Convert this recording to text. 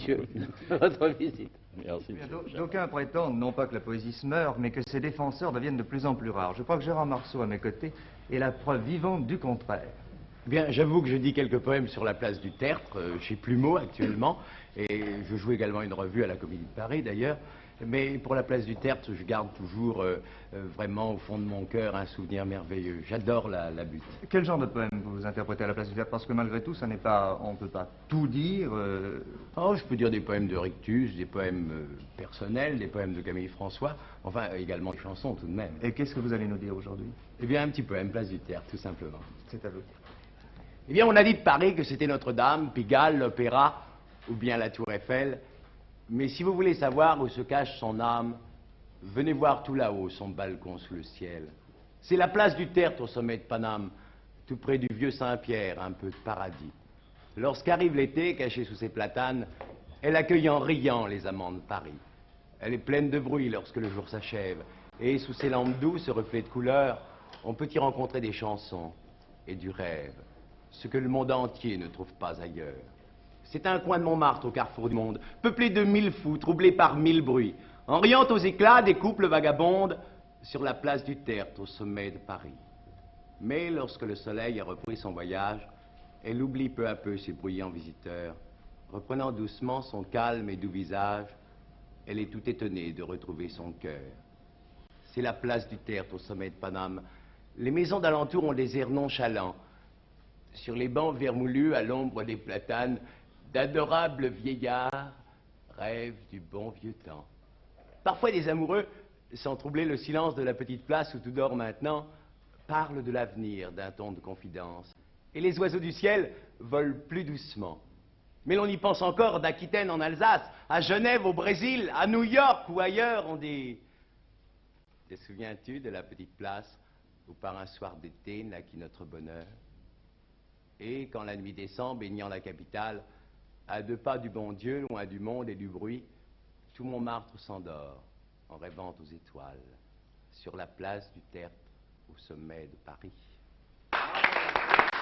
monsieur, de votre visite. Merci, monsieur. D'aucuns prétendent non pas que la poésie se meurt, mais que ses défenseurs deviennent de plus en plus rares. Je crois que Gérard Marceau, à mes côtés, est la preuve vivante du contraire. Bien, j'avoue que je dis quelques poèmes sur la place du Tertre, chez Plumeau actuellement, et je joue également une revue à la Comédie de Paris d'ailleurs. Mais pour la place du Tertre, je garde toujours vraiment au fond de mon cœur un souvenir merveilleux. J'adore la butte. Quel genre de poème vous interprétez à la place du théâtre? Parce que malgré tout, ça n'est pas, on ne peut pas tout dire. Oh, je peux dire des poèmes de Rictus, des poèmes personnels, des poèmes de Camille François, enfin également des chansons tout de même. Et qu'est-ce que vous allez nous dire aujourd'hui? Eh bien, un petit poème, place du Tertre, tout simplement. C'est à vous. Eh bien, on a dit de Paris que c'était Notre-Dame, Pigalle, l'Opéra, ou bien la Tour Eiffel. Mais si vous voulez savoir où se cache son âme, venez voir tout là-haut son balcon sous le ciel. C'est la place du Tertre au sommet de Paname, tout près du vieux Saint-Pierre, un peu de paradis. Lorsqu'arrive l'été, cachée sous ses platanes, elle accueille en riant les amants de Paris. Elle est pleine de bruit lorsque le jour s'achève, et sous ses lampes douces, reflets de couleurs, on peut y rencontrer des chansons et du rêve, ce que le monde entier ne trouve pas ailleurs. C'est un coin de Montmartre au carrefour du monde, peuplé de 1000 fous, troublé par 1000 bruits. En riant aux éclats, des couples vagabondent sur la place du Tertre au sommet de Paris. Mais lorsque le soleil a repris son voyage, elle oublie peu à peu ses bruyants visiteurs. Reprenant doucement son calme et doux visage, elle est tout étonnée de retrouver son cœur. C'est la place du Tertre au sommet de Paname. Les maisons d'alentour ont des airs nonchalants. Sur les bancs vermoulus à l'ombre des platanes, d'adorables vieillards rêvent du bon vieux temps. Parfois des amoureux, sans troubler le silence de la petite place où tout dort maintenant, parlent de l'avenir d'un ton de confidence. Et les oiseaux du ciel volent plus doucement. Mais l'on y pense encore d'Aquitaine en Alsace, à Genève au Brésil, à New York ou ailleurs on dit... Te souviens-tu de la petite place où par un soir d'été naquit notre bonheur? Et quand la nuit descend, baignant la capitale, à 2 pas du bon Dieu, loin du monde et du bruit, tout Montmartre s'endort en rêvant aux étoiles, sur la place du Tertre, au sommet de Paris.